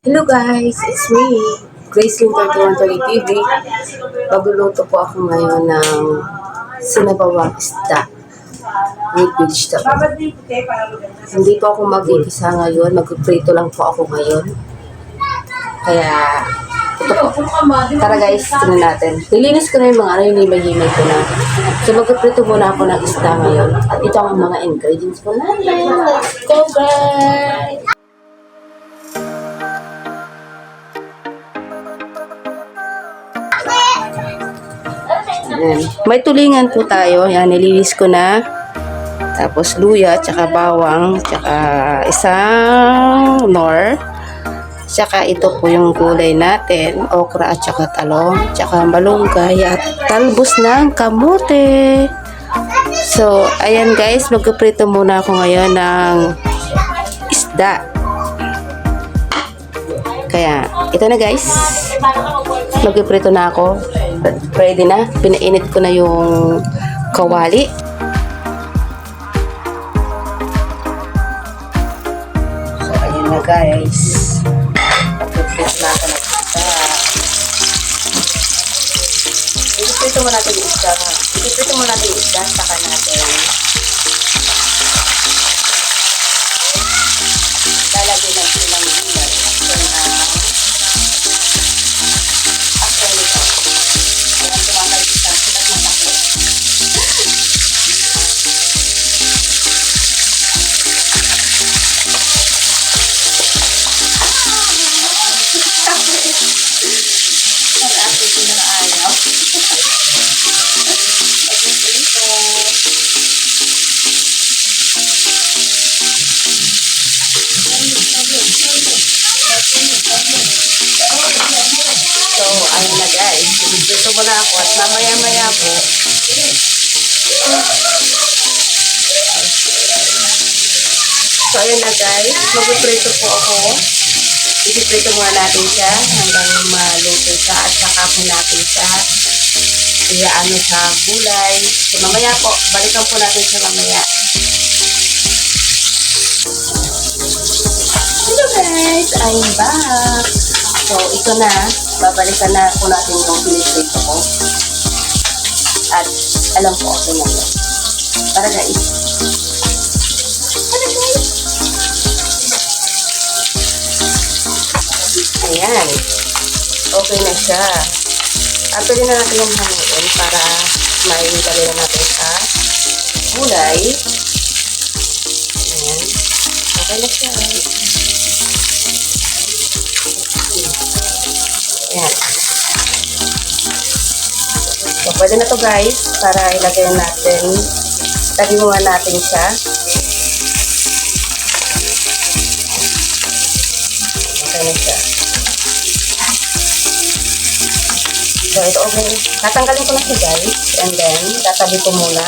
Hello guys, it's me, Gracelyn3120 TV. Magluluto po ako ngayon ng sinabawang isda with vegetable. Hindi po ako mag-igisa ngayon, mag-prito lang po ako ngayon. Kaya, ito po. Tara guys, tingnan natin. Nilinis ko na yung mga hinimay-himay ko na. So mag-prito muna ako ng isda ngayon. At ito ang mga ingredients po natin. Let's go guys! Ayan. May tulingan po tayo. Yan, nilinis ko na. Tapos luya, tsaka bawang, tsaka isang nor. Tsaka ito po yung gulay natin. Okra at tsaka talong. Tsaka malunggay at talbos ng kamote. So, ayan guys. Magpiprito muna ako ngayon ng isda. Kaya, ito na guys. Magpiprito na ako. Ready na. Pinainit ko na yung kawali. So, ayun na guys. Magpiprito na ako ng isda. Ipiprito mo natin yung isda. Ipiprito mo natin yung isda. Saka natin lalagyan natin ng gulay. So, after nito. So, ayun na guys. Dito muna ako at mamaya-maya po. So, ayun na guys. Mag-prito po ako. Ipiprito muna natin siya hanggang maluto siya at saka po natin siya iaano sa gulay. So, mamaya po. Balikan po natin siya mamaya. Hello guys! I'm back! So, ito na. Babalikan na po natin yung piniprito ko. At alam po okay na yun. Para guys. Para guys. Ayan. Okay na siya. At pwede na natin yung hanuin para mailagay na natin sa gulay. Ayan. Okay na siya. Ayan. So, pwede na to guys para ilagay natin. Lagay muna natin siya. Okay na siya. So, ito okay. Tatanggalin ko na siya guys. And then, tatabi ko muna.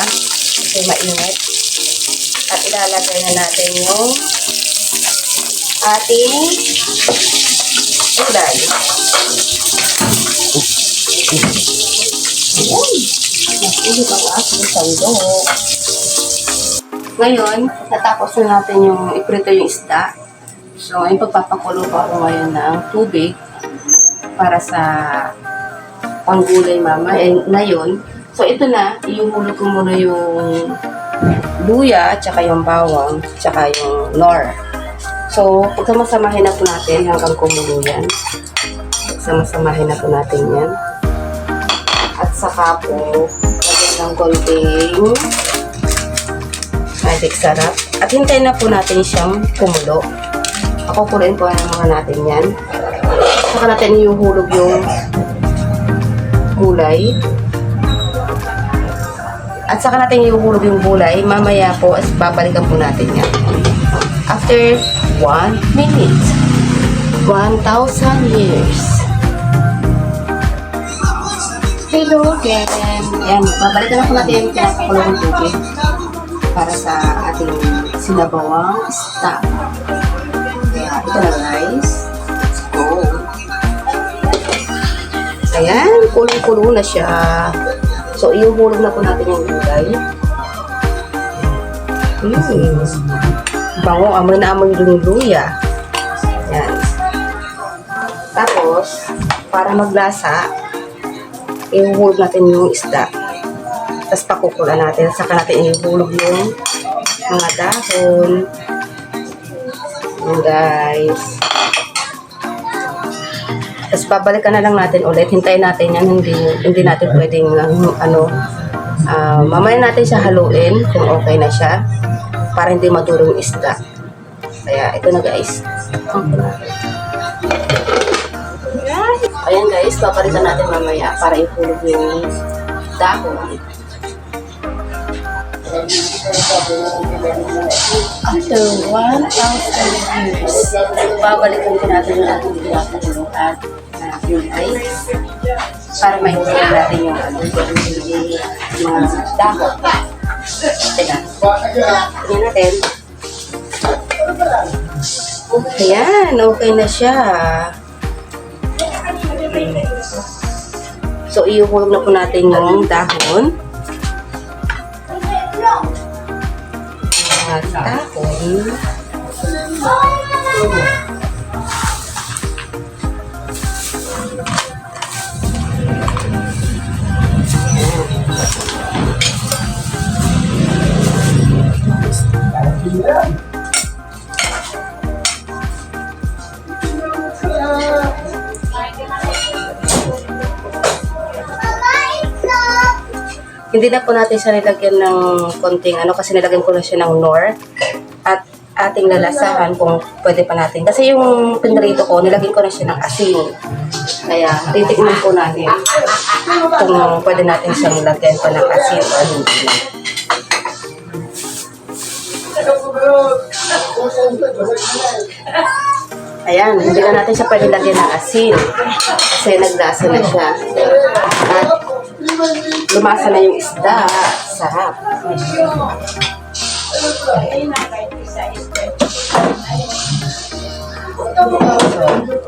Kasi mainit. At ilalagay na natin yung ating gulay. Nahulog ang aking sandok. Ngayon, natapos na natin yung iprito yung isda. So, yung pagpapakulo ko ako ngayon ng tubig para sa panggulay ngayon. So, ito na, iuhulog ko muna yung luya, tsaka yung bawang, tsaka yung nor. So, pagsamasamahin na po natin hanggang kumulo yan. Pagsamasamahin na po natin yan. At saka po, lagyan ng konting magic sarap. At hintayin na po natin siyang kumulo. Pakukuluin po ng mga natin yan. Saka natin iuhulog yung gulay. At saka natin iuhulog yung gulay. Mamaya po, babalikan po natin yan. After 1 minute. 1,000 years. Hello again. Ayan, babalikan na po natin yung pinapakulong tubig para sa ating sinabawang isda. Kaya, ito na guys. Let's go. Ayan, kulong-kulo na siya. So, iuhulog na po natin yung gulay. Bango, amoy na amoy yung luya. Ayan. Tapos, para maglasa, ihulog natin yung isda. Tapos pakukulan natin. Saka natin ihulog yung mga dahon. Ayan guys. Tapos babalikan na lang natin ulit. Hintayin natin yan. Hindi natin pwedeng mamaya natin siya haluin kung okay na siya. Para hindi maduro yung isda. Kaya ito na guys. Ayan guys, papalitan natin mamaya para ihulog yung dahon. After 1,000 years, babalikan ko natin yung ating pinapaguluhan na yung ice para mahihulog natin yung mga dahon. Teka, tingnan natin. Ayan, okay na siya. So, ihulog na po natin yung dahon. Dahon. Hindi na po natin siya nilagyan ng konting kasi nilagyan ko na siya ng nor at ating lalasahan kung pwede pa natin. Kasi yung pinrito ko, nilagyan ko na siya ng asin. Kaya titikman po natin kung pwede natin siyang lagyan pa ng asin o hindi. Ayan, hindi na natin siya pwede lagyan ng asin kasi naglasa na siya. At lumasa na yung isda. Sarap.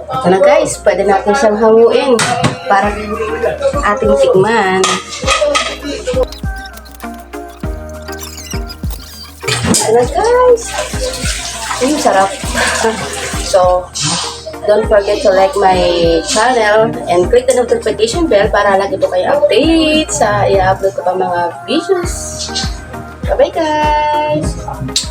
Ito na guys, pwede natin siyang hanguin para ating tikman. Ito na guys. Sarap. So, don't forget to like my channel and click the notification bell para lagi po kayo update sa i-upload ko pa mga videos. Bye-bye guys!